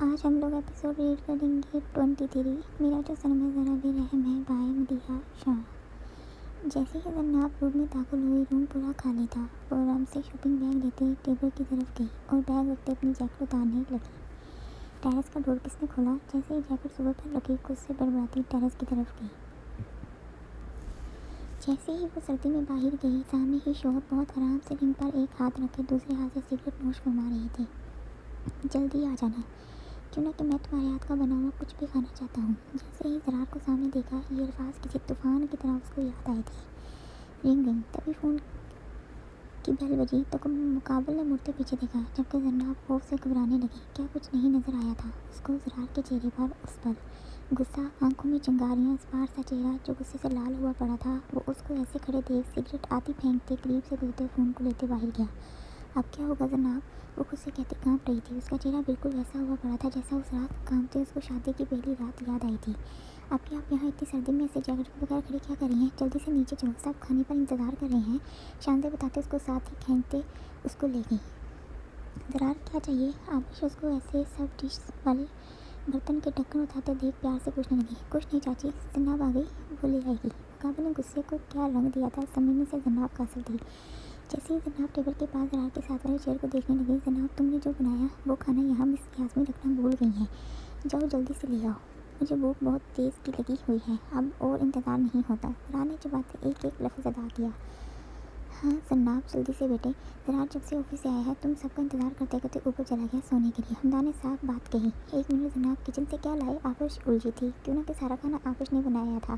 आज हम लोग एपिसोड रीड करेंगे 23। मेरा जो सनम है ज़रा भी रहम है बाय मदीहा शाह। जैसे ही जन्नाब रूम में दाखिल हुई, रूम पूरा खाली था। वो आराम से शॉपिंग बैग लेते टेबल की तरफ गई और बैग रखते अपनी जैकेट उतारने लगी। टेरेस का डोर किसने खोला? जैसे ही जैकेट सुबह पर रखी, खुद से बड़बड़ाती टेरेस की तरफ गई। जैसे ही वो सर्दी में बाहर गई, सामने ही शोहर बहुत आराम से रिंग पर एक हाथ रखे दूसरे हाथ से सिगरेट नोश फरमा रहे थे। जल्दी आ जाना, क्यों ना कि मैं तुम्हारे हाथ का बना हुआ कुछ भी खाना चाहता हूँ। जैसे ही ज़रार को सामने देखा, ये अल्फाज किसी तूफान की तरह उसको याद आए थे। रिंग रिंग, तभी फ़ोन की बेल बजी तो मुकाबल ने मुड़ते पीछे देखा, जबकि जन्नाब खौफ से घबराने लगी। क्या कुछ नहीं नज़र आया था उसको? ज़रार के चेहरे पर, उस पर गुस्सा, आंखों में चिंगारियाँ, इस बार सा चेहरा जो गुस्से से लाल हुआ पड़ा था। वो उसको ऐसे खड़े देख सिगरेट आती फेंकते करीब से गुजरते फ़ोन को लेते बाहर गया। अब क्या होगा जनाब? वो खुद से कहते कांप रही थी। उसका चेहरा बिल्कुल वैसा हुआ पड़ा था जैसा उस रात कांपते उसको शादी की पहली रात याद आई थी। अब क्या आप यहाँ इतनी सर्दी में ऐसे जैकेट वगैरह खड़ी क्या कर रही हैं? जल्दी से नीचे चलो, सब खाने पर इंतज़ार कर रहे हैं। शानदे बताते उसको साथ ही खींचते उसको ले गई। ज़रार क्या चाहिए? आबिश उसको ऐसे सब डिश वाले बर्तन के ढक्कन उठाते देख प्यार से पूछने लगी। कुछ नहीं चाची, जनाब आ गई, वो ले आएगी। मुकाबले ने गुस्से को क्या रंग दिया था, समझने से जनाब का असर थी। जैसे ही जनाब टेबल के पास ज़रार के साथ वाले चेयर को देखने लगी, जनाब तुमने जो बनाया वो खाना यहाँ मिस यास्मीन रखना भूल गई हैं। जाओ जल्दी से ले आओ, मुझे भूख बहुत तेज़ की लगी हुई है, अब और इंतज़ार नहीं होता। ज़रार ने जवाब एक एक लफ्ज़ अदा किया। हाँ जनाब, जल्दी से बेटे। ज़रार जब से ऑफिस से आया है तुम सबका इंतज़ार करते करते ऊपर चला गया सोने के लिए। हमदा ने साफ बात कही। एक मिनट जनाब, किचन से क्या लाए? आतिश उलझी थी। क्यों ना कि सारा खाना आतिश ने बनाया था।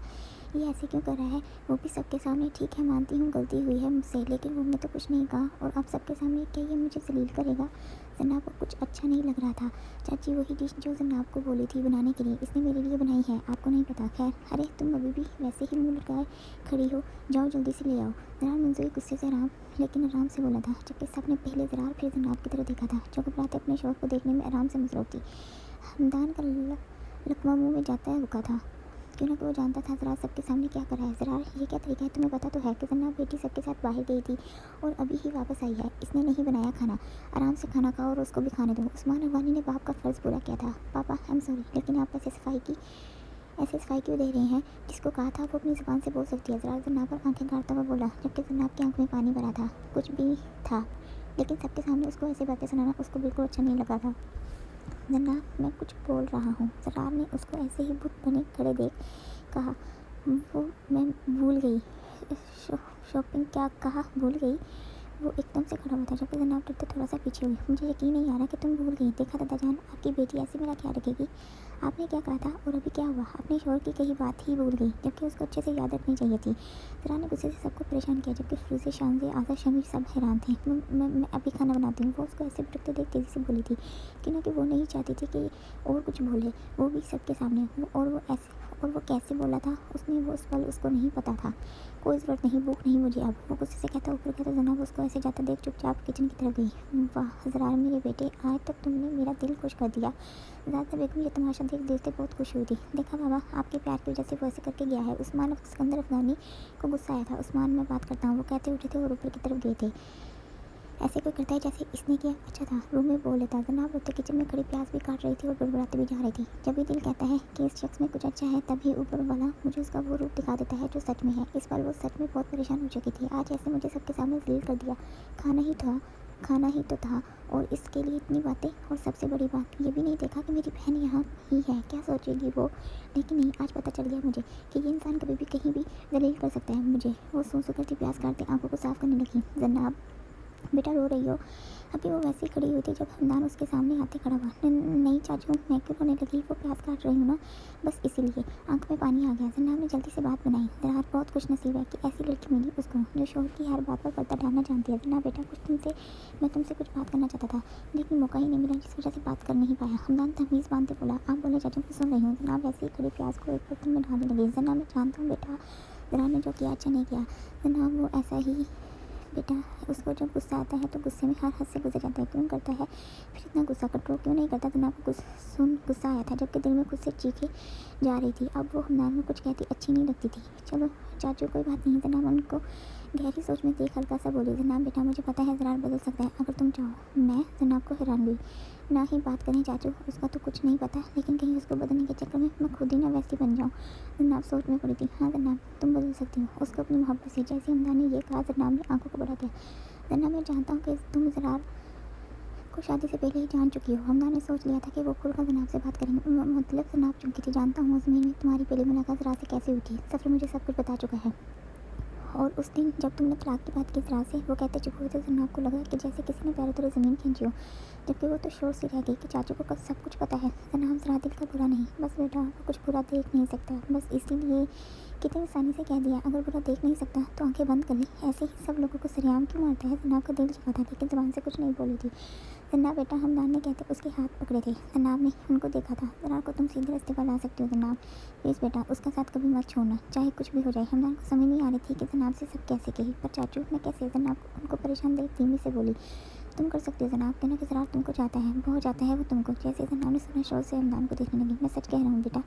ये ऐसे क्यों कर रहा है? वो भी सबके सामने। ठीक है मानती हूँ गलती हुई है मुझसे, लेकिन वो मैं तो कुछ नहीं कहा और अब सबके सामने क्या ये मुझे जलील करेगा? जनाब को कुछ अच्छा नहीं लग रहा था। चाची वही डिश जो जनाब को बोली थी बनाने के लिए, इसने मेरे लिए बनाई है, आपको नहीं पता। खैर, अरे तुम अभी भी वैसे ही मुँह लटकाए खड़ी हो, जाओ जल्दी से ले आओ। ज़रार मंजूरी गुस्से से लेकिन आराम से बोला था, जबकि सबने पहले ज़रार फिर जनाब की तरफ देखा था, जो घबराते अपने शौहर को देखने में आराम से मसरूफ़ थी। हमदान का लकवा मुँह में जाता है रुका था, क्यों ना कि वो जानता था ज़रार सबके सामने क्या कर रहा है। ज़रार, ये क्या तरीका है? तुम्हें पता तो है कि जनाब बेटी सबके साथ बाहर गई थी और अभी ही वापस आई है। इसने नहीं बनाया खाना, आराम से खाना खाओ और उसको भी खाने दो। उस्मान अफगानी ने बाप का फ़र्ज़ पूरा किया था। पापा आई एम सॉरी, लेकिन आप ऐसे सफाई क्यों दे रहे हैं? जिसको कहा था वो अपनी ज़ुबान से बोल सकती है। ज़रार जनाब पर आंखें गाड़ता हुआ बोला, जबकि जनाब की आंख में पानी भरा था। कुछ भी था, लेकिन सबके सामने उसको ऐसी बातें सुनाना उसको बिल्कुल अच्छा नहीं लगा था। जनाब, मैं कुछ बोल रहा हूँ। ज़रार ने उसको ऐसे ही बुत बने खड़े देख कहा। वो मैं भूल गई। शॉपिंग क्या कहा? भूल गई? वो एकदम से खड़ा हुआ था, जबकि जनाब डरते थोड़ा सा पीछे हुई। मुझे यकीन नहीं आ रहा कि तुम भूल गई। देखा दादा जान, आपकी बेटी ऐसे मेरा ख्याल रखेगी? आपने क्या कहा था और अभी क्या हुआ? अपने शोहर की कही बात ही भूल गई, जबकि उसको अच्छे से याद रखनी चाहिए थी। ज़रा ने गुस्से से सबको परेशान किया, जबकि फिरोज़े, शानज़े, आज़ा, शमीर सब हैरान थे। मैं अभी खाना बनाती हूँ, वो उसको ऐसे भटकते देख तेज़ी से बोली थी, क्यों कि वो नहीं चाहती थी कि और कुछ बोले, वो भी सबके सामने। और वो कैसे बोला था उसने, वो उस पल उसको नहीं पता था। कोई ज़रूरत नहीं, भूख नहीं मुझे अब। वो गुस्से से कहता ऊपर गया तो जनाब उसको ऐसे जाता देख चुपचाप किचन की तरफ गई। वाह ज़रार मेरे बेटे, आज तक तुमने मेरा दिल खुश कर दिया। ज़्यादा बेगम ये तमाशा देख के बहुत खुश हुई थी। देखा बाबा, आपके प्यार की वजह से वो ऐसे करके गया है। उस्मान सिकंदर अफगानी को गुस्सा आया था। उस्मान, मैं बात करता हूँ, वो कहते उठे थे और ऊपर की तरफ गए थे। ऐसे कोई करता है जैसे इसने किया? अच्छा था, रूम में बोल लेता। जनाब रोते किचन में खड़ी प्याज भी काट रही थी और बड़बड़ाती भी जा रही थी। जब भी दिल कहता है कि इस शख्स में कुछ अच्छा है, तभी ऊपर वाला मुझे उसका वो रूप दिखा देता है जो सच में है। इस बार वो सच में बहुत परेशान हो चुकी थी। आज ऐसे मुझे सबके सामने जलील कर दिया। खाना ही तो था और इसके लिए इतनी बातें। और सबसे बड़ी बात, ये भी नहीं देखा कि मेरी बहन यहाँ ही है। क्या सोचेगी वो? लेकिन नहीं, आज पता चल गया मुझे कि ये इंसान कभी भी कहीं भी जलील कर सकता है मुझे। वो सूं करती प्याज काटते आंखों को साफ करने लगी। जनाब बेटा, रो रही हो? अभी वो वैसे ही खड़ी हुई थी जब हमदान उसके सामने आते खड़ा हुआ। नहीं चाचू, मैं क्यों रोने लगी? वो प्याज काट रही हूँ ना, बस इसीलिए। आंख में पानी आ गया। जनाब ने जल्दी से बात बनाई। ज़रार बहुत खुश नसीब है कि ऐसी लड़की मिली उसको जो शोहर की हर बात पर पर्दा डालना जानती है। जनाब बेटा, मैं तुमसे कुछ बात करना चाहता था, लेकिन मौका ही नहीं मिला, जिस वजह से बात कर नहीं पाया। हमदान तमीज़ बांधते बोला। आप बोले चाचू, मैं सुन रही हूँ। जनाब वैसे ही खड़ी प्याज को एक बर्तन में डालने लगी। जनाब मैं जानता हूँ बेटा, ज़रार ने जो किया अच्छा नहीं किया। जनाब वो ऐसा ही बेटा, उसको जब गुस्सा आता है तो गुस्से में हर हद से गुजर जाता है। क्यों करता है फिर इतना गुस्सा? कंट्रोल क्यों नहीं करता? जनाब को गुस्सा आया था, जबकि दिल में खुद से चीखे जा रही थी। अब वो हमदान में कुछ कहती अच्छी नहीं लगती थी। चलो चाचू कोई बात नहीं। जनाब उनको गहरी सोच में देख हल्का सा बोली, जनाब बेटा मुझे पता है ज़रार बदल सकता है अगर तुम चाहो। मैं जनाब को हैरान हुई। ना ही बात करें चाचू, उसका तो कुछ नहीं पता, लेकिन कहीं उसको बदलने के चक्कर में मैं खुद ही ना वैसी बन जाऊँ। जनाब सोच में पड़ी थी। हाँ जनाब, तुम बदल सकती हो उसको अपनी मोहब्बत से। जैसे हमदान ने ये कहा, जनाब ने आंखों को बढ़ा दिया। जनाब मैं जानता हूँ कि तुम ज़रार को शादी से पहले ही जान चुकी हो। हमदान ने सोच लिया था कि वो खुलकर जनाब से बात करेंगे। मतलब जनाब चुनकी थी। जानता हूँ ज़मीन में तुम्हारी पहली मुलाकात ज़रा से कैसे हुई थी। सफ़र मुझे सब कुछ बता चुका है। और उस दिन जब तुमने तलाक की बात की ज़रा से, वो कहते चुप हुए थे, जनाब को लगा कि जैसे किसी ने पैरों तले ज़मीन खींची हो, जबकि वो तो शोर से रह गई कि चाचू को सब कुछ पता है। जनाब ज़रा दिल का बुरा नहीं, बस बेटा वो कुछ बुरा देख नहीं सकता, बस इसीलिए कितनी आसानी से कह दिया। अगर बुरा देख नहीं सकता तो आंखें बंद कर ली। ऐसे ही सब लोगों को सरेआम क्यों मारता है। जनाब का दिल चला था, लेकिन ज़बान से कुछ नहीं बोली थी। जनाब बेटा, हमदान ने कहते उसके हाथ पकड़े थे। जनाब ने उनको देखा था। ज़रार को तुम सीधे रास्ते पर ला सकते हो जनाब, प्लीज़ बेटा उसका साथ कभी मत छोड़ना, चाहे कुछ भी हो जाए। हमदान को समझ नहीं आ रही थी कि जनाब से सब कैसे कही, पर चाचू मैं कैसे। जनाब उनको परेशान देख धीमी से बोली, तुम कर सकते हो जनाब, कहना कि ज़रार तुमको चाहता है, बहुत चाहता है वो तुमको। जैसे जनाब ने सुना, शोर से हमदान को देखने लगी। मैं सच कह रहा हूँ बेटा,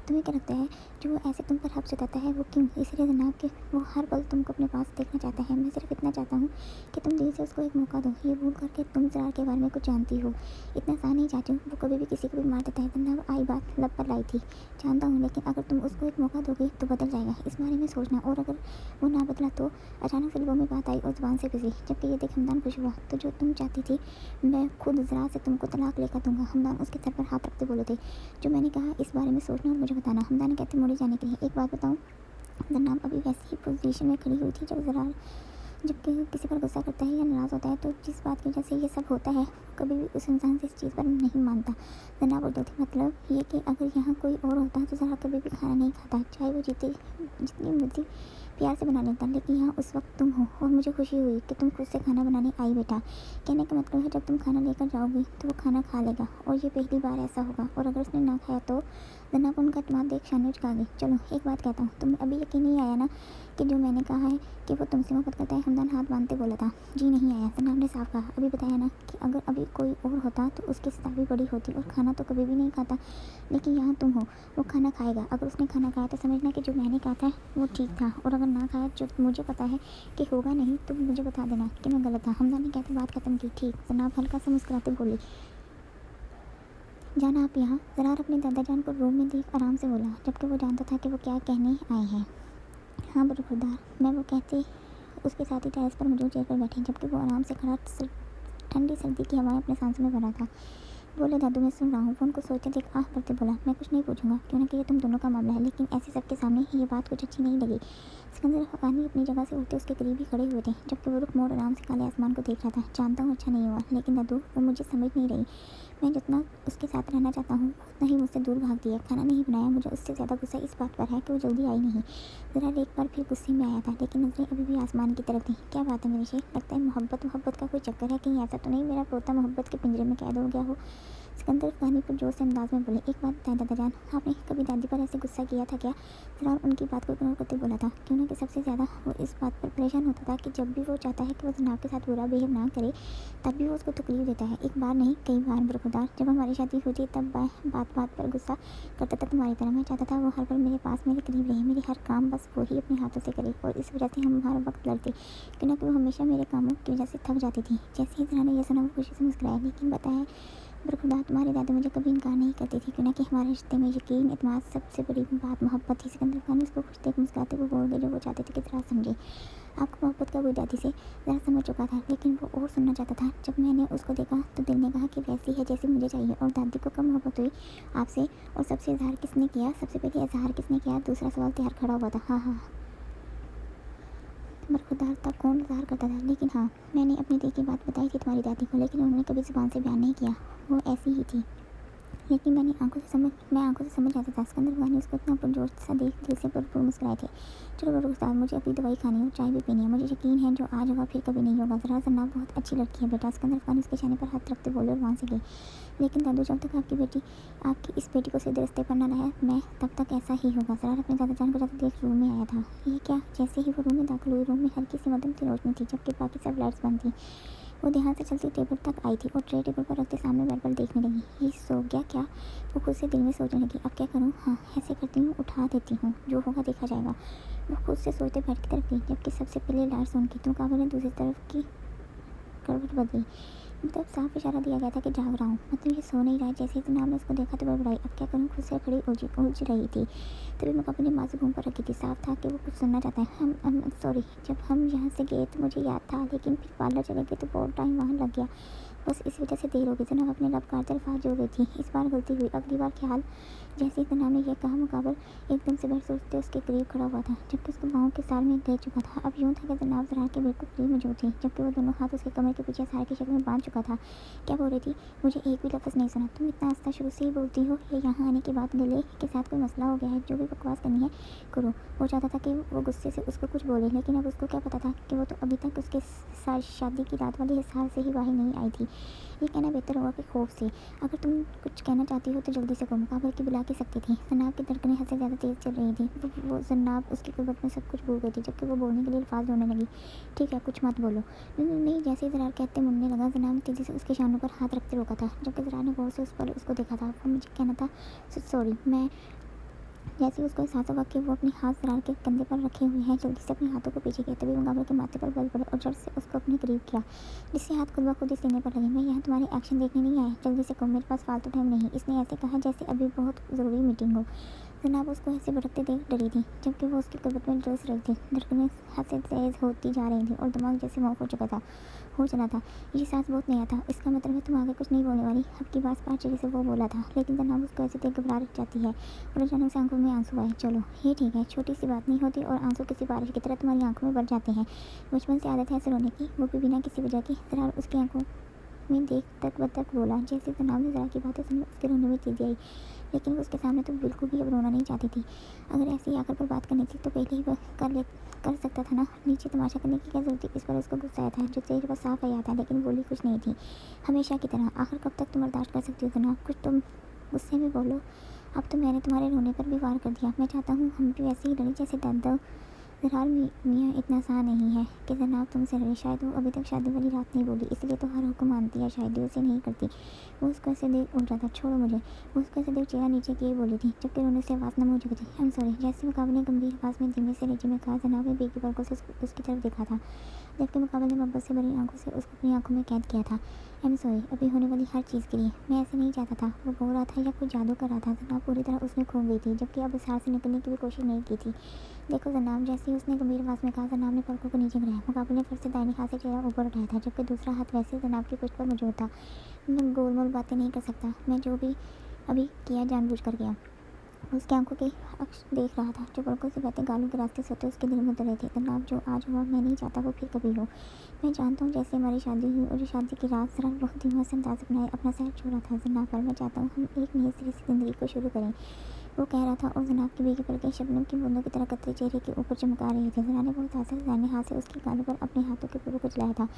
तुम्हें क्या लगता है जो वो ऐसे तुम पर हक जताता है वो क्यों? इसलिए जनाब कि वो हर पल तुमको अपने पास देखना चाहता है। मैं सिर्फ इतना चाहता हूँ कि तुम दिल से उसको एक मौका दो। ये भूल करके तुम ज़रार के बारे में कुछ जानती हो। इतना आसान नहीं चाचू, वो कभी भी किसी को भी मार देता है। जनाब आई बात लब पर लाई थी। जानता हूँ, लेकिन अगर तुम उसको एक मौका दोगे तो बदल जाएगा, इस बारे में सोचना। और अगर वो ना बदला तो। अचानक से लबों में बात आई और ज़ुबान से फिसली। जबकि ये देख हमदान खुश हुआ। तो जो तुम चाहती थी, मैं खुद ज़रा से तुमको तलाक लेकर दूंगा। हमदान उसके सर पर हाथ रखते बोले थे। जो मैंने कहा इस बारे में सोचना और मुझे बताना। हमदान ने कहते मुड़े जाने के लिए, एक बात बताऊँ। जनाब अभी वैसी ही पोजीशन में खड़ी हुई थी जब ज़रा जब किसी पर गुस्सा करता है या नाराज़ होता है, तो जिस बात की वजह से ये सब होता है कभी भी उस इंसान से इस चीज़ पर नहीं मानता। जनाब बोलते थे मतलब ये कि अगर यहाँ कोई और होता तो ज़रा कभी भी खाना नहीं खाता, चाहे वो जितनी मर्जी प्यार से बना लेता, लेकिन यहाँ उस वक्त तुम हो। और मुझे खुशी हुई कि तुम खुद से खाना बनाने आई बेटा। कहने का मतलब है जब तुम खाना लेकर जाओगी तो वो खाना खा लेगा, और ये पहली बार ऐसा होगा। और अगर उसने ना खाया तो। जनाब उनका दिमाग देख शाने झुका गई। चलो एक बात कहता हूँ, तुम्हें अभी यकीन नहीं आया ना कि जो मैंने कहा है कि वो तुमसे मोहब्बत करता है। हमदान हाथ बांधते बोला था। जी नहीं आया। जनाब ने साफ कहा। अभी बताया ना कि अगर अभी कोई और होता तो उसकी सज़ा भी बड़ी होती, और खाना तो कभी भी नहीं खाता, लेकिन यहाँ तुम हो, वो खाना खाएगा। अगर उसने खाना खाया तो समझना कि जो मैंने कहा था वो ठीक था, और अगर ना खाया जो मुझे पता है कि होगा नहीं, तो मुझे बता देना कि मैं गलत था। हमदान ने कहते बात खत्म की। ठीक। जनाब हल्का सा मुस्कुराते बोली, जाना आप यहाँ। ज़रार अपने दादाजान को रूम में देख आराम से बोला, जबकि वो जानता था कि वो क्या कहने आए हैं। हाँ बरखुरदार, मैं वो कहते उसके साथ ही टेरेस पर मौजूद चेयर पर बैठी, जबकि वो आराम से खड़ा ठंडी सर्दी की हवाएं अपने सांसों में भरा था। बोले दादू मैं सुन रहा हूँ। फ़ोन को सोचते देख आह भरते बोला, मैं कुछ नहीं पूछूंगा, क्यों ना कि ये तुम दोनों का मामला है, लेकिन ऐसे सबके सामने ये बात कुछ अच्छी नहीं लगी। सिकंदर हकानी अपनी जगह से उठते उसके करीब ही खड़े हुए थे, जबकि वो रुख मोड़ आराम से काले आसमान को देख रहा था। जानता हूँ अच्छा नहीं हुआ, लेकिन दादू वो मुझे समझ नहीं रही। मैं जितना उसके साथ रहना चाहता हूँ उतना ही मुझसे दूर भाग दिया। खाना नहीं बनाया। मुझे उससे ज़्यादा गुस्सा इस बात पर है कि वो जल्दी आई नहीं। ज़रा एक बार फिर गुस्से में आया था, लेकिन नजरें अभी भी आसमान की तरफ थी। क्या बात है मेरे शेर, लगता है मोहब्बत का कोई चक्कर है, कहीं ऐसा तो नहीं मेरा पोता मोहब्बत के पिंजरे में कैद हो गया हो। सिकंदर अफगानी पर जोर से अंदाज में बोले, एक बात बताएं दादाजान, आपने कभी दादी पर ऐसे गुस्सा किया था क्या? ज़रा उनकी बात को इग्नोर करते बोला था। क्यों ना कि सबसे ज़्यादा वो इस बात पर परेशान होता था कि जब भी वो चाहता है कि वो जनाब के साथ बुरा बिहेव ना करे, तब भी वो उसको तकलीफ देता है। एक बार नहीं कई बार बरखुरदार, जब हमारी शादी हुई थी तब बात बात पर गुस्सा करता था तुम्हारी तरह। मैं चाहता था वो हर पल मेरे पास मेरे करीब रहे, मेरे हर काम बस वो ही अपने हाथों से करे, और इस वजह से हम हर वक्त लड़ते, क्यों ना कि वो हमेशा मेरे कामों की वजह से थक जाती थी। जैसे ही ज़रा ने यह सुना वो खुशी से मुस्कुराया, लेकिन बताया बरखुरदार तुम्हारी दादी मुझे कभी इनकार नहीं करती थी, क्यों ना कि हमारे रिश्ते में यकीन एतमाद सबसे बड़ी बात मोहब्बत थी। सिकंदर खान उसको खुश देख मुस्कुराते हुए बोल गए जो वो चाहते थे कि ज़रा समझे। आपको मोहब्बत का वो दादी से ज़रा समझ चुका था, लेकिन वो और सुनना चाहता था। जब मैंने उसको देखा तो दिल ने कहा कि वैसी है जैसी मुझे चाहिए। और दादी को कम मोहब्बत हुई आपसे, और सबसे इजहार किसने किया, सबसे पहले इजहार किसने किया? दूसरा सवाल तैयार खड़ा हुआ था। हाँ हाँ बरखुरदार, तब कौन इजहार करता था? लेकिन हाँ, मैंने अपनी दिल की बात बताई थी तुम्हारी दादी को, लेकिन उन्होंने कभी ज़ुबान से बयान नहीं किया। वो ऐसी ही थी, लेकिन मैं आंखों से समझ आता था। सिकंदर खान ने उसको इतना पुरजोर सा देख दिल से भरपूर मुस्कुराए थे। चलो बरखुरदार, मुझे अभी दवाई खानी है और चाय भी पीनी है, मुझे यकीन है जो आज होगा फिर कभी नहीं होगा। ज़रा जनाब बहुत अच्छी लड़की है बेटा। सिकंदर खान उसके चेहरे पर हाथ रखते बोले और वहाँ से गए। लेकिन दादू जब तक आपकी इस बेटी को सीधे रास्ते पर न लाया मैं, तब तक ऐसा ही होगा। ज़रा अपने दादाजान को जाते देख रूम में आया था। ये क्या? जैसे ही वो रूम में दाखिल हुई, रूम में हल्की सी मध्यम सी रोशनी थी, जबकि बाकी सब लाइट्स बंद थी। वो ध्यान से चलती टेबल तक आई थी और ट्रे टेबल पर रखते सामने बेड पर देखने लगी। ये सो गया क्या? वो खुद से दिल में सोचने लगी। अब क्या करूँ? हाँ, ऐसे करती हूँ, उठा देती हूँ, जो होगा देखा जाएगा। वो खुद से सोचते बेड की तरफ गई, जबकि सबसे पहले लार्सन उनकी तो मुकाबले ने दूसरी तरफ की करवट बदली। मतलब साफ इशारा दिया गया था कि जाग रहा हूँ, मतलब ये सो नहीं रहा है। जैसे ही जनाब ने उसको देखा तो बड़बड़ाई। अब क्या करूँ? खुद से खड़ी उलझ रही थी। तभी मैं अपनी माँ से घूम पर रखी थी। साफ था कि वो कुछ सुनना चाहता है। हम सॉरी, जब हम यहाँ से गए तो मुझे याद था, लेकिन फिर पार्लर चले गए तो बहुत टाइम वहाँ लग गया। बस इस वजह से देर हो गई। जनाब अपने लब काटते अल्फाज जोड़ रही थी। इस बार गलती हुई, अगली बार ख्याल। जैसे ही जनाब ने यह कहा, मुकाबल एकदम से बेड सोचते उसके करीब खड़ा हुआ था, जबकि उसको बाहों के सार में ले चुका था। अब यूँ था कि जनाब जरार के बिल्कुल करीब मौजूद थी, जबकि वो दोनों हाथ उसके कमर के पीछे सार की शक्ल में बांध चुका था। क्या बोल रही थी? मुझे एक भी लफ्ज़ नहीं सुना। तुम इतना आस्ता शुरू से ही बोलती हो या यहाँ आने के बाद गले के साथ कोई मसला हो गया है? जो भी बकवास करनी है करो। वो चाहता था कि वो गुस्से से उसको कुछ बोले, लेकिन अब उसको क्या पता था कि वो तो अभी तक उसके साथ शादी की रात वाले हिसाब से ही बाहर नहीं आई थी। ये कहना बेहतर होगा कि खौफ से। अगर तुम कुछ कहना चाहती हो तो जल्दी से कहो। मुकाबल की बुला के सकती थी। जनाब की धड़कनें हद से ज़्यादा तेज़ चल रही थी। वो जनाब उसकी कुर्बत में सब कुछ भूल गई थी, जबकि वो बोलने के लिए अल्फाज ढूंढने लगी। ठीक है, कुछ मत बोलो। नहीं, जैसे ही जरार कहते मुड़ने लगा, जनाब ने तेज़ी से उसके शानों पर हाथ रखते रोका था, जबकि जरार ने गौर से उस पर उसको देखा था। वो मुझे कहना था सॉरी। मैं जैसे ही उसको एहसास हुआ कि वो अपने हाथ जरार के कंधे पर रखे हुए हैं, जल्दी से अपने हाथों को पीछे किया। तभी मुकाबले के माथे पर बल पड़े और जड़ से उसको अपने करीब किया, जिससे हाथ खुद ब खुद ही सीने पर लगे। मैं यहाँ तुम्हारे एक्शन देखने नहीं आया, जल्दी से कहो, मेरे पास फालतू टाइम नहीं। इसने ऐसे कहा जैसे अभी बहुत ज़रूरी मीटिंग हो। जनाब उसको ऐसे भटकते देख डरी थी, जबकि वो उसकी कुर्बत में झुलस रही थी। धड़कनें हद से तेज़ होती जा रही थी और दिमाग जैसे मौक हो चला था। ये सांस बहुत नया था। इसका मतलब है तुम आगे कुछ नहीं बोलने वाली? अब की बात चिड़ी से वो बोला था, लेकिन जनाब उसको ऐसे देख घबराहट जाती है और अचानक से आंखों में आंसू आए। चलो ये ठीक है, छोटी सी बात नहीं होती और आंसू किसी बारिश की तरह तुम्हारी आंखों में भर जाते हैं। बचपन से आदत है ऐसे रोने की, वो भी बिना किसी वजह की। जरा उसकी आंखों में देख तक बतक बोला। जैसे जनाब ने जरा की बातें सुनी, उसके रोने में तेजी आई, लेकिन वो उसके सामने तो बिल्कुल भी अब रोना नहीं चाहती थी। अगर ऐसे ही आकर पर बात करनी थी तो पहले ही कर सकता था ना। नीचे तमाशा करने की क्या जरूरत थी? इस पर उसको गुस्सा आया था, जो चेहरे पर साफ आया था, लेकिन बोली कुछ नहीं थी। हमेशा की तरह। आखिर कब तक तुम बर्दाश्त कर सकती हो जनाब? कुछ तुम गुस्से में बोलो। अब तो मैंने तुम्हारे रोने पर भी वार कर दिया। मैं चाहता हूँ हम भी वैसे ही लड़ें जैसे दादा। फ़िलहाल मियाँ इतना आसान नहीं है कि जनाब तुमसे लड़े। शायद वो अभी तक शादी वाली रात नहीं बोली, इसलिए तो हर हुक्म मानती है, शायद उसे नहीं करती। वो उसको ऐसे देख उठ रहा था, छोड़ो मुझे। वो उसको ऐसे देख चेहरा नीचे किए बोली थी, जबकि रोने से आवाज़ नम हो चुकी थी। I am sorry. जैसे मुकाबले ने गंभीर आवाज़ में धीमे से लहजे में कहा, जनाब ने बेकी पलकों से उसकी तरफ देखा था, जबकि मुकाबले ने मोहब्बत से भरी आंखों से उसको अपनी आंखों में कैद किया था। आई एम सॉरी अभी होने वाली हर चीज़ के लिए। मैं ऐसे नहीं चाहता था। वो बोल रहा था या कोई जादू कर रहा था? जनाब पूरी तरह उसमें खो गई थी, जबकि अब इस हार से निकलने की भी कोशिश नहीं की थी। देखो जनाब, जैसे ही उसने गंभीर आवाज़ में कहा, जनाब ने पलकों को नीचे गिराया। मुकाबले ने फिर से दाहिने हाथ से चेहरा ऊपर उठाया था, जबकि दूसरा हाथ वैसे जनाब की पीठ पर मौजूद था। मैं गोलमोल बातें नहीं कर सकता। मैं जो भी अभी किया जानबूझ कर किया। उसकी आंखों के अक्ष देख रहा था, जो पलकों से बहते गालों के रास्ते सोते उसके दिल में उतर रहे थे। जनाब जो आज हुआ, मैं नहीं चाहता वो फिर कभी हो। मैं जानता हूँ जैसे हमारी शादी हुई और शादी की रात जरा बहुत धीमा से अंदाज अपनाए अपना सैर छोड़ा था जनाब, पर मैं चाहता हूँ हम एक नई सिरे से ज़िंदगी को शुरू करें। वो कह रहा था और जनाब की बेगी पलकें शबनम की बूंदों की तरह कतरे चेहरे के ऊपर चमका रही थी। जनाब ने बहुत आसानी से दाहिने हाथ से उसके गालों पर अपने हाथों के पूर्व को चलाया था।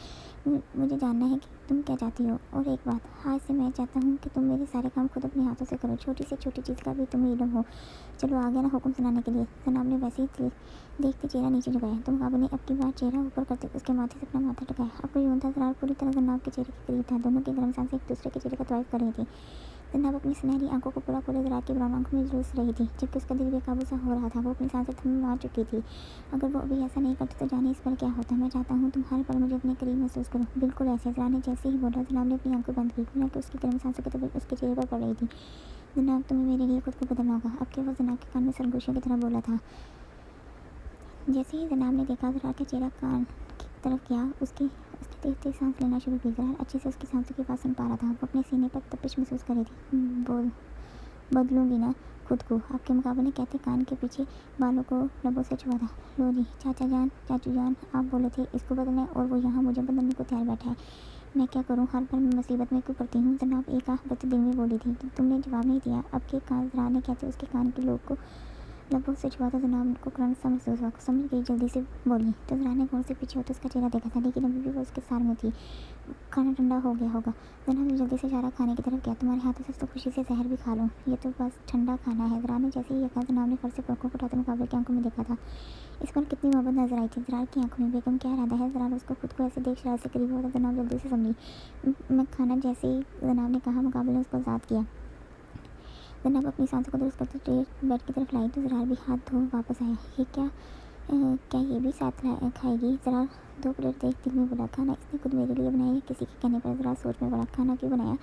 मुझे जानना है कि तुम क्या चाहती हो। और एक बात, आज से मैं चाहता हूँ कि तुम मेरे सारे काम खुद अपने हाथों से करो, छोटी से छोटी चीज़ का भी तुम्हें इल्म हो। चलो आ गया ना हुक्म सुनाने के लिए? जनाब ने वैसे ही देखते चेहरा नीचे झुकाया। तो मुकाबले ने अब की बार चेहरा ऊपर करते उसके माथे से अपना माथा टकाया। अब कोई यूं था, जरार पूरी तरह जनाब के चेहरे के करीब था। दोनों की गर्म सांसें एक दूसरे के चेहरे का तवाइफ कर रही थी। जनाब अपनी सुनहरी आंखों को पूरा जरार की ब्राउन आंखों में झुलस रही थी, जबकि उसका दिल बेकाबू सा हो रहा था। वो अपनी सांसें थम आ चुकी थी। अगर वो अभी ऐसा नहीं करती तो जाने इस पर क्या होता। मैं चाहता हूँ तुम हर पल मुझे अपने करीब महसूस करो, बिल्कुल ऐसे। जरार ने जैसे ही बोला, जनाब ने अपनी आंखें बंद की, कि उसकी गर्म सांसों की तरफ उसके चेहरे पर पड़ रही थी। जनाब तुम्हें मेरे लिए खुद को बदलना होगा। अब क्या? वो जनाब के कान में सरगोशियों की तरह बोला था। जैसे ही जनाब ने देखा, जरार का चेहरा कान की तरफ गया, उसने तेज तेज सांस लेना शुरू की। जरार अच्छे से उसकी सांसों की आवाज़ सुन पा रहा था। वो अपने सीने पर तपिश महसूस कर रही थी। बोल बदलूंगी ना खुद को? आपके मुकाबले कहते कान के पीछे बालों को लबों से छुआ था। लो जी चाचा जान, चाचू जान, आप बोले थे इसको बदलना और वो यहाँ मुझे बदलने को तैयार बैठा है। मैं क्या करूँ? हर बार मैं मुसीबत में क्यों पड़ती हूँ? जनाब एक आह भरते दिल में बोली थी। तुमने जवाब नहीं दिया। अब के कान जरार ने कहते उसके कान के लोग को लबों से छुआ था। जनाब को करंट सा महसूस हुआ, समझ गई, जल्दी से बोली। तो जरार ने गौर से पीछे होकर उसका चेहरा देखा था, लेकिन अभी भी वो उसके सार में थी। खाना ठंडा हो गया होगा। जनाब ने जल्दी से इशारा खाने की तरफ किया। तुम्हारे हाथों से तो खुशी से जहर भी खा लूँ, ये तो बस ठंडा खाना है। जरार ने जैसे ही ये कहा, जनाब ने फर से पलकों को उठाते मुकाबले की आंखों में देखा था। इस पर कितनी मोहब्बत नजर आई थी ज़रार की आंखों में। बेगम क्या इरादा है? ज़रार उसको खुद को ऐसे देख शरार से करीब हुआ। जनाब जल्दी से समझी। मैं खाना जैसे ही जनाब ने कहा मुकाबले ने उसको आज़ाद किया। जनाब अपनी सांसों को दुरुस्त करते ट्रे बेड की तरफ लाई तो ज़रार भी हाथ धो वापस आया। ये क्या ये भी साथ खाएगी? ज़रा 2 प्लेट देख दिल में बोला। खाना इसने खुद मेरे लिए बनाया या किसी के कहने पर? ज़रा सोच में पड़ा। खाना क्यों बनाया?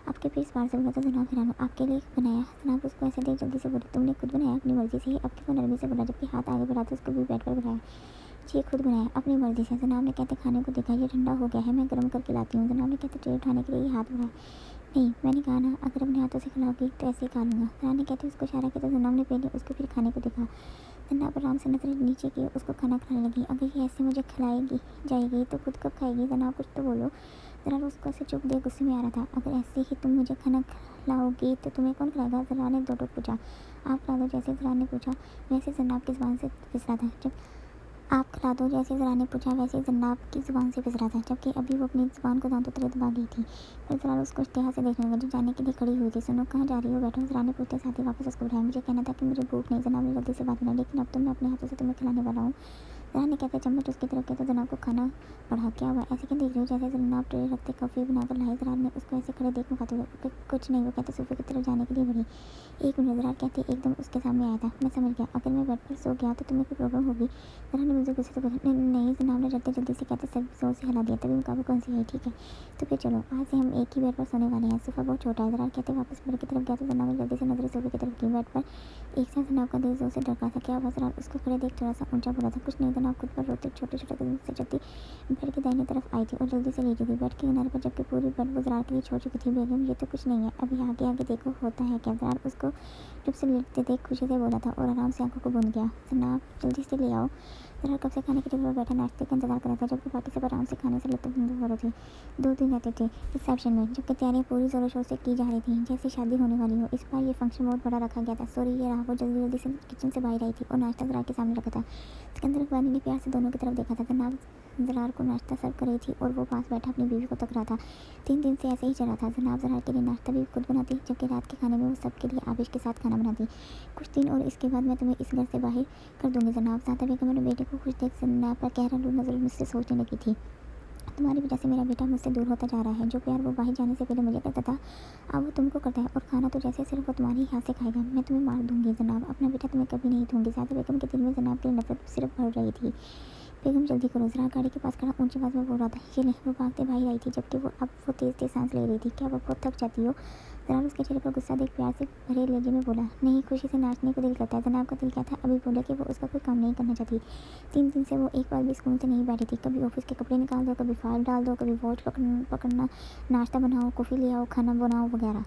आपके फिर इस बार से बोला तो जनाब हैरान हो। आपके लिए बनाया? जनाब उसको ऐसे देख जल्दी से बोली। तुमने खुद बनाया अपनी मर्जी से ही? अब क्यों नरमी से बोला जबकि हाथ आगे बढ़ा तो उसको भी बेड पर बुलाया। जी खुद बनाया अपनी मर्जी से। जनाब ने कहते खाने को देखा ये ठंडा हो गया है मैं गर्म करके लाती हूँ। जनाब ने कहते ट्रे उठाने के लिए हाथ बढ़ाया। नहीं मैंने कहा ना अगर अपने हाथों से खिलाओगी तो ऐसे ही खा लूँगा। जनाब ने कहते उसको इशारा किया तो जनाब ने पहले उसको फिर खाने को देखा। जनाब आराम से नजरें नीचे की उसको खाना खिलाने लगी। अगर ये ऐसे मुझे खिलाएगी जाएगी तो खुद कब खाएगी? जनाब कुछ तो बोलो। जनाब उसको ऐसे चुप दे गुस्से में आ रहा था। अगर ऐसे ही तुम मुझे खाना खिलाओगी तो तुम्हें कौन खिलाएगा? जनाब ने दो टोक पूछा। आप खिला दो जैसे जनाब ने पूछा वैसे जनाब की ज़ुबान से फिसला था। जब आप खिला दो जैसे ज़रा ने पूछा वैसे जनाब की ज़ुबान से फिसला था जबकि अभी वो अपनी ज़ुबान को दांतों तले दबा गई थी। फिर ज़रा उसको इश्तिहा से देखने लगी जो जाने के लिए खड़ी हुई थी। सुनो कहाँ जा रही हो? बैठो। ज़रा ने पूछते साथ ही वापस उसको उठाया। मुझे कहना था कि मुझे भूख नहीं। जनाब ने जल्दी से बात बनाई। लेकिन अब तो मैं अपने हाथों से तुम्हें खिलाने वाला हूँ। ज़रा ने कहते चम्मच उसकी तरफ किया तो जनाब को खाना बढ़ा। क्या हुआ ऐसे क्यों देख रही हो? जैसे जनाब ट्रे रखते कॉफ़ी बनाकर लाए। ज़रा ने उसको ऐसे खड़े देख मुखाते हुए। कुछ नहीं। वो कहते सोफे की तरफ जाने के लिए बढ़ी। एक मिनट। ज़रा कहते एकदम उसके सामने आया था। मैं समझ गया अगर मैं बेड पर सो गया तो तुम्हें कोई प्रॉब्लम होगी? ज़रा ने मुझे गुस्से से पूछा। नहीं जनाब ने जल्दी जल्दी से कहते सब जोर से हिला दिया। तभी मुकाबले कौन सी है? ठीक है तो फिर चलो आज से हम एक ही बेड पर सोने वाले हैं। सोफ़ा बहुत छोटा है। ज़रा कहते वापस बेड की तरफ गया तो जनाब ने जल्दी से नजरें सोफे की तरफ की। बेड पर एक साथ जनाब का दिल जोर से धड़का था। क्या हुआ? ज़रा उसको खड़े देख थोड़ा सा ऊंचा बोला था। कुछ नहीं। जनाब खुद पर रोते छोटे छोटे कदम से चलती बेड की दाहिनी तरफ आई थी और जल्दी से लेटी थी बेड के किनारे पर जबकि पूरी बेड वो ज़रा के लिए छोड़ चुकी थी। बेगम ये तो कुछ नहीं है अभी आगे आगे देखो होता है क्या? ज़रा उसको जब से लेटते देख खुशी से बोला था और आराम से आंखों को बंद किया। जनाब जल्दी से ले आओ। ज़रा कब से खाने की टेबल पर बैठा नाश्ते का इंतजार कर रहा था जबकि बाकी सब आराम से खाने से लुत्फ़ हो रहे थे। 2 दिन रहते थे रिसेप्शन में जबकि तैयारियां पूरी ज़ोरों शोर से की जा रही थी जैसे शादी होने वाली हो। इस बार ये फंक्शन बहुत बड़ा रखा गया था। सॉरी ये रहा। वो जल्दी जल्दी से किचन से बाहर आई थी और नाश्ता ज़रा के सामने रखा था। सिकंदर अकबारी ने प्यार से दोनों की तरफ देखा था। जनाब ज़रार को नाश्ता सर्व कर रही थी और वो पास बैठा अपनी बीवी को तक रहा था। 3 दिन से ऐसे ही चला था। जनाब ज़रार के लिए नाश्ता भी खुद बनाती जबकि रात के खाने में वो सबके लिए आबिश के साथ खाना बनाती। कुछ दिन और इसके बाद मैं तुम्हें इस घर से बाहर कर दूंगी। जनाब ज़्यादा बेगम अपने बेटे को खुश देख जनाब पर गहरा नजर मुझसे सोचने लगी थी। तुम्हारी वजह से मेरा बेटा मुझसे दूर होता जा रहा है। जो प्यार वो बाहर जाने से पहले मुझे करता था अब वो तुमको करता है और खाना तो जैसे सिर्फ वो तुम्हारे ही हाथ से खाएगा। मैं तुम्हें मार दूंगी जनाब। अपना बेटा तुम्हें कभी नहीं दूंगी। ज़्यादा बेगम के दिल में जनाब की नफरत सिर्फ बढ़ रही थी। बेगम जल्दी करो। ज़रा गाड़ी के पास खड़ा ऊंची आवाज़ में बोल रहा था। ये ले। वो भागते बाहर आई थी जबकि वो अब वो तेज़ तेज़ सांस ले रही थी। क्या वो बहुत थक जाती हो? जनाब उसके चेहरे पर गुस्सा देख प्यार से भरे लहजे में बोला। नहीं खुशी से नाचने को दिल करता है। जनाब का दिल क्या था अभी बोला कि वो उसका कोई काम नहीं करना चाहती। 3 दिन से वो एक बार भी स्कूल से नहीं बैठी थी। कभी ऑफिस के कपड़े निकाल दो कभी फाइल डाल दो कभी वॉच पकड़ना नाश्ता बनाओ कॉफ़ी ले आओ खाना बनाओ वगैरह।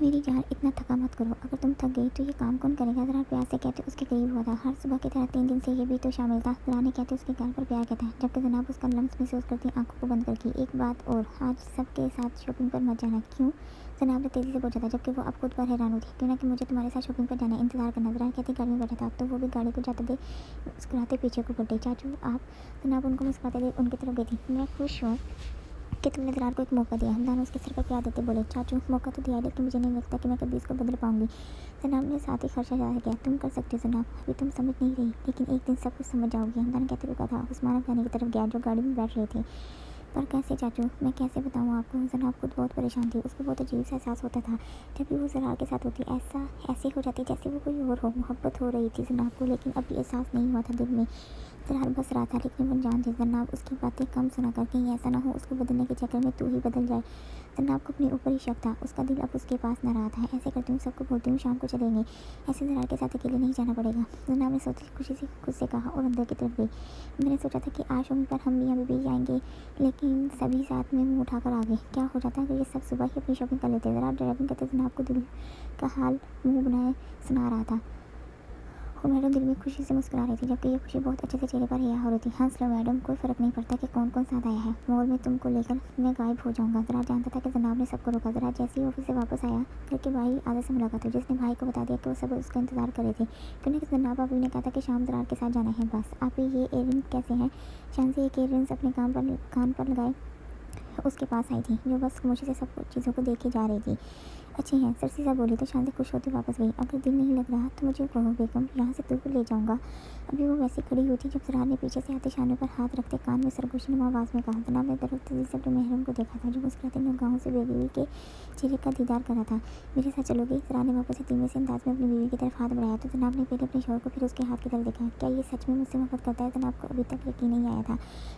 मेरी जान इतना थका मत करो। अगर तुम थक गई तो ये काम कौन करेगा? ज़रा प्यार से कहते उसके करीब हुआ था। हर सुबह की तरह 3 दिन से ये भी तो शामिल था। ज़रा ने कहते उसके गाल पर प्यार कहता है जबकि जनाब उसका लम्स महसूस करती आंखों को बंद करके। एक बात और आज सबके साथ शॉपिंग पर मत जाना। क्यों? जनाब ने तेज़ी से पूछा था जबकि वो अब खुद पर हैरान होती। क्यों ना कि मुझे तुम्हारे साथ शॉपिंग पर जाना इंतजार करना। ज़रा कहती गाड़ी में बैठा था तो वो भी गाड़ी को जाते दे मुस्कुराते पीछे को पलटे। चाचू आप? जनाब उनको मुस्कुराते देख उनकी तरफ गई थी। मैं खुश हूँ कि तुमने ज़रार को एक मौका दिया। हमदान उसके सिर पर प्यार देते बोले। चाचू मौका तो दिया लेकिन मुझे नहीं लगता कि मैं कभी इसको बदल पाऊंगी। जनाब ने साथ ही खर्चा जाहिर किया। तुम कर सकते हो जनाब अभी तुम समझ नहीं रही लेकिन एक दिन सब कुछ समझ जाओगी। हमदान कहते रुका था। उस्मान अफगानी की तरफ गया जो गाड़ी में बैठ रहे थे। पर कैसे चाचू? मैं कैसे बताऊँ आपको? जनाब खुद बहुत परेशान थी। उसको बहुत अजीब सा एहसास होता था जब भी वो ज़रार के साथ होती। ऐसे हो जाती जैसे वो कोई और हो। मोहब्बत हो रही थी जनाब को लेकिन अभी एहसास नहीं हुआ था दिल में। ज़रार बस रहा था लेकिन वो जानती जनाब उसकी बातें कम सुना कर कहीं ऐसा ना हो उसको बदलने के चक्कर में तू ही बदल जाए। जनाब को अपने ऊपर ही शक था। उसका दिल अब उसके पास न रहा था। ऐसे करती हूँ सबको बोलती हूँ शाम को चलेंगे। ऐसे ज़रार के साथ अकेले नहीं जाना पड़ेगा। जनाब ने सोची खुशी से खुद से कहा और अंदर की तरफ गई। मैंने सोचा था कि आज शॉपिंग पर हम भी अभी जाएंगे लेकिन सभी साथ में मुँह उठाकर आ गए। क्या हो जाता अगर ये सब सुबह ही अपनी शॉपिंग कर लेते? ज़रा ड्राइविंग करते जनाब को दिल का हाल मुँह बनाए सुना रहा था और मैडम दिल में खुशी से मुस्कुरा रही थी जबकि ये खुशी बहुत अच्छे से चेहरे पर रिहा हो रही थी। हंस लो मैडम कोई फ़र्क नहीं पड़ता कि कौन कौन साथ आया है। मॉल में तुमको लेकर मैं गायब हो जाऊंगा। ज़रा जानता था कि जनाब ने सबको रोका। ज़रा जैसे ही ऑफिस से वापस आया घर के भाई आदत से मुलाकात हुई जिसने भाई को बता दिया कि वो सब उसका इंतजार कर रहे थे क्योंकि जनाब अभी ने कहा था कि शाम ज़रार के साथ जाना है। बस आप ये इयररिंग कैसे हैं? शान से एक इयररिंग्स अपने कान पर लगाए उसके पास आई थी, जो बस खामोशी से सब कुछ चीज़ों को देखे जा रही थी। अच्छी हैं, सरसीसा बोली तो शांति खुश होती वापस गई। अगर दिल नहीं लग रहा तो मुझे कहो बेगम, यहाँ से दूर ले जाऊँगा। अभी वो वैसी खड़ी हुई थी जब जरार ने पीछे से आते शानों पर हाथ रखते कान में सरगोशीनुमा आवाज़ में कहा। जनाब ने तरफ तेजी से अपने महरम को देखा था, जो मुस्कुराते निगाहों से बेबी के चेहरे का दीदार कर रहा था। मेरे साथ चलोगे? जरार ने वापस से धीमे से अंदाज में अपनी बीवी की तरफ हाथ बढ़ाया तो जनाब ने पहले अपने शौहर को फिर उसके हाथ की तरफ देखा। क्या ये सच में मुझसे मोहब्बत करता है? जनाब को अभी तक यकीन नहीं आया था,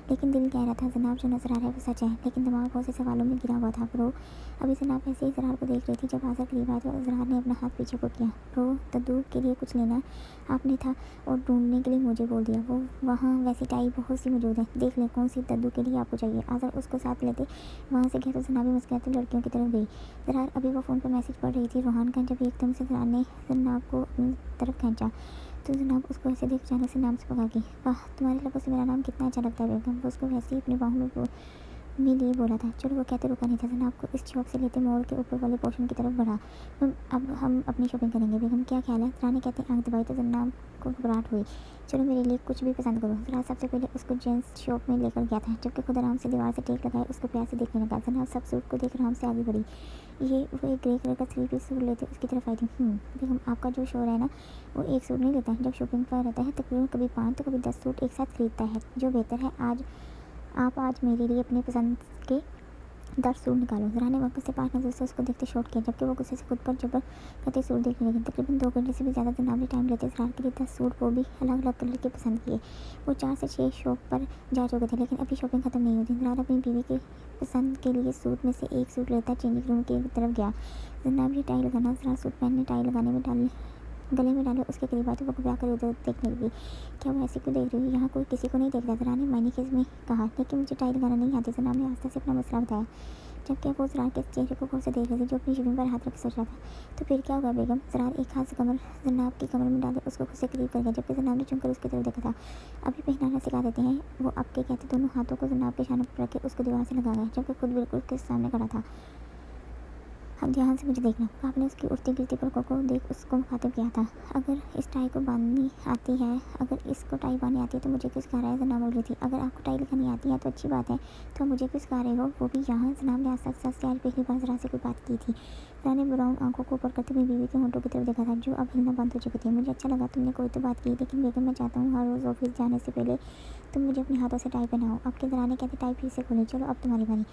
लेकिन दिल कह रहा था जनाब जो नजर आ रहा है वो सच है। लेकिन दिमाग बहुत से सवालों में गिरा हुआ था। प्रो अभी जनाब ऐसे ही जरार को देख रही थी जब आज़ा करीब आया तो जरार ने अपना हाथ पीछे को किया। प्रो तद्दू के लिए कुछ लेना आपने था और ढूंढने के लिए मुझे बोल दिया। वो वहाँ वैसी टाई बहुत सी मौजूद है, देख लें कौन सी तद्दू के लिए आपको चाहिए। आज़ा उसको साथ लेते वहाँ से गया तो जनाब मुस्कुराते लड़कियों की तरफ गई। जरार अभी वो फ़ोन पर मैसेज पढ़ रही थी रोहान का, जब एकदम से जरार ने जनाब को अपनी तरफ खींचा तो जनाब उसको ऐसे देख अचानक से नाम से पुकार की। वाह, तुम्हारे लबों से मेरा नाम कितना अच्छा लगता है बेगम। वो उसको वैसे ही अपनी बाहों में लिए बोला था। चलो, वो कहते रुका नहीं था। जनाब को इस शौक से लेते मॉल के ऊपर वाले पोर्शन की तरफ बढ़ा। अब हम अपनी शॉपिंग करेंगे बेगम, क्या ख्याल है? रानी कहते आंख दबाई तो जनाब को घबराहट हुई। चलो, मेरे लिए कुछ भी पसंद करो। जनाब सबसे पहले उसको जेंट्स शॉप में लेकर गया था, जबकि खुद आराम से दीवार से टेक लगाए उसको प्यार से देखने लगा। जनाब सब सूट को देख आराम से आगे बढ़ी। ये वो एक ग्रे कलर का 3 पीस सूट लेते उसकी तरफ आई थी। बेगम, आपका जो शोर है ना, वो एक सूट नहीं लेता है। जब शॉपिंग पर रहता है तकरीबन कभी 5 तो कभी 10 सूट एक साथ खरीदता है। जो बेहतर है आज मेरे लिए अपनी पसंद के 10 सूट निकालो। जरा ने वापस से 5 नज़र से उसको देखते शॉर्ट किया, जबकि वो गुस्से से खुद पर जबर करते सूट देखने लगी। तकरीबन 2 घंटे से भी ज़्यादा जनाब ने टाइम लेते जरार के लिए 10 सूट, वो भी अलग अलग कलर के पसंद किए। वो 4 से 6 शॉप पर जा चुके थे, लेकिन अभी शॉपिंग खत्म नहीं हुई थी। जरार अपनी बीवी के पसंद के लिए सूट में से एक सूट लेता चेंजिंग रूम की तरफ गया। जनाब ने टाई लगाना, जरा सूट पहनने टाई लगाने में गले में डाले उसके करीब आए तो वो घबरा कर उधर देखने लगी। क्या वो ऐसे क्यों देख रही है? यहाँ कोई किसी को नहीं देखता। जरा ने मायने केस में कहा, लेकिन मुझे टाई लगाना नहीं आती। जनाब ने आस्था से अपना मसला बताया, जबकि वो जरार के चेहरे को गौर से देख रही थी, जो अपनी शिविंग पर हाथ रख सोच रहा था। तो फिर क्या होगा बेगम? जरार एक हाथ से कमर जनाब की कमर में डाले उसको खुद से करीब कर गया, जबकि जनाब ने चुनकर उसकी तरफ देखा था। अभी पहनाना सिखा देते हैं, वो आपके कहते दोनों हाथों को जनाब के शानों पर रख के उसको दीवार से लगा गया, जबकि खुद बिल्कुल उसके सामने खड़ा था। अब ध्यान से मुझे देखना। आपने उसकी उठती गिरती पलकों को देख उसको मुखातिब किया था। अगर इस टाई को बांधनी आती है, अगर इसको टाई बांधनी आती है तो मुझे क्यों सिखा रहा है? जनाब बोल रही थी। अगर आपको टाई लगानी आती है तो अच्छी बात है, तो मुझे क्यों सिखा रहे हो, वो भी यहाँ? जनाब ने आस्ता आस्ता से आज पहली बार जरा से कोई बात की थी। जरा ने ब्राउन आंखों को ऊपर करते हुए बीवी के होंठों की तरफ देखा था, जो अब हिलना बंद हो चुकी थी। मुझे अच्छा लगा तुमने कोई तो बात की, लेकिन बेगम मैं चाहता हूँ हर रोज़ ऑफिस जाने से पहले तुम मुझे अपने हाथों से टाई पहनाओ। आपके जरा ने कहते टाई फिर से खोली। चलो अब तुम्हारी बारी।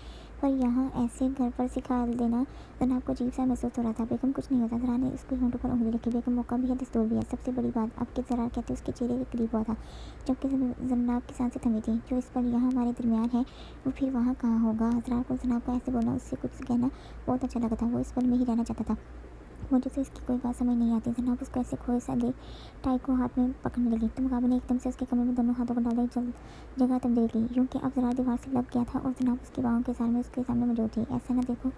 पर यहाँ ऐसे घर पर सिखा देना जनाब को अजीब सा महसूस हो रहा था। बेगम कुछ नहीं होता। जरा ने उसके होंठों पर उंगली रखी। बेगम मौका भी है, दस्तूर भी है। सबसे बड़ी बात आपके जरा कहते उसके चेहरे के करीब हुआ था, जबकि जनाब की सांसें थमी थी। जो इस पर यहाँ हमारे दरमियान है वो फिर वहाँ कहाँ होगा? जरा को जनाब को ऐसे बोलना, उससे कुछ कहना बहुत अच्छा लगा था। वो इस पल में ही रहना चाहता था। मुझे तो इसकी कोई बात समझ नहीं आती। जनाब उसको ऐसे खोए सा देख टाई को हाथ में पकड़ने लगी तो मुकाबले ने एकदम से उसके कमर में दोनों हाथों को डाले जगह तब्दील की, यूँ कि अब जरा दीवार से लग गया था और जनाब उसकी बाहों के सामने उसके सामने मौजूद थी। ऐसा ना देखो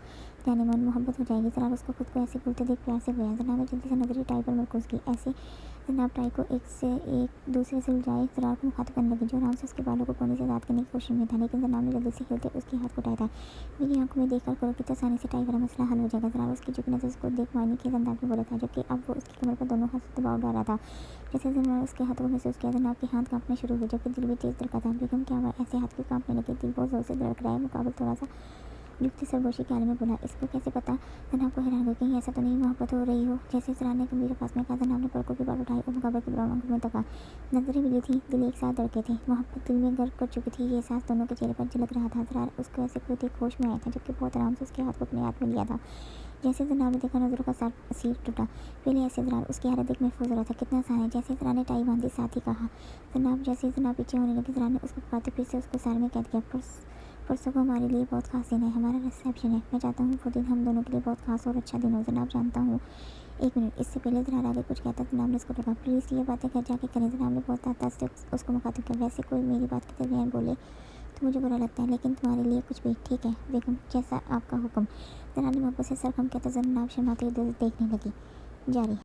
जाने मन मोहब्बत हो जाएगी। जनाब उसको खुद को ऐसे बोलते देख प्यार से हुआ। जनाब ने जल्दी से नजरें टाई पर मरकूज़ की। ऐसे जनाब टाई को एक दूसरे से उलझाए जरार को मुखातिब करने लगी, जो आराम से उसके बालों को कोने से आज़ाद करने की कोशिश में था, लेकिन जनाब ने जल्दी से हिलते उसके हाथ को उठाया था। मेरी आंखों में देखकर करो कि तो आसानी से टाई वाला मसला हल हो जाएगा। जनाब उसकी झुकी नजर उसको देख मायने के अंदाज में बोला था, जबकि अब वो उसकी कमर पर दोनों हाथ से दबाव डाल रहा था। जैसे जनाब उसके हाथों को महसूस किया, जनाब के हाथ कांपने शुरू हुए, जबकि दिल भी तेज धड़का था। बेगम क्या हुआ? ऐसे हाथ क्यों कांपने लगे? दिल बहुत जोर से धड़क रहा है। मुकाबल थोड़ा सा युक्ति सरगोशी के आलम में बोला, इसको कैसे पता? जनाब को हैरान हो, कहीं ऐसा तो नहीं मोहब्बत हो रही हो? जैसे जरा ने गंभीर आवाज़ में कहा। जनाब ने पलकों की बात उठाई और मुकाबले के ब्राउन आंखों में तका। नजरें मिली थी, दिल एक साथ धड़के थे। मोहब्बत दिल में गर्क कर चुकी थी, ये एहसास दोनों के चेहरे पर झलक रहा था। जरा उसको ऐसे खुद एक होश में आया था, जबकि बहुत आराम से उसके हाथ को अपने हाथ में लिया था। जैसे जनाब ने देखा नजरों का सीट टूटा। पहले ऐसे जरा उसकी हालत देख महफूज हो रहा था, कितना आसान है। जैसे जरा ने टाई बांधी साथ ही कहा जनाब। जैसे जनाब पीछे होने लगे, जरा ने उसको पकड़ते फिर से उसको सार में कैद किया। परसों को हमारे लिए बहुत खास दिन है, हमारा रिसेप्शन है। मैं चाहता हूँ वो दिन हम दोनों के लिए बहुत खास और अच्छा दिन हो। जनाब जानता हूँ। एक मिनट, इससे पहले जरा आगे कुछ कहता जनाब ने उसको टोका। प्लीज़ ये बातें घर जाके करें। जनाब ने बहुत ताकत से उसको मुखातिब किया। वैसे कोई मेरी बात के दरमियान बोले तो मुझे बुरा लगता है, लेकिन तुम्हारे लिए कुछ भी ठीक है बेगम, जैसा आपका हुक्म। जनाब ने वापस से सर खम कहता जनाब शर्माते हुए देखने लगी। जारी।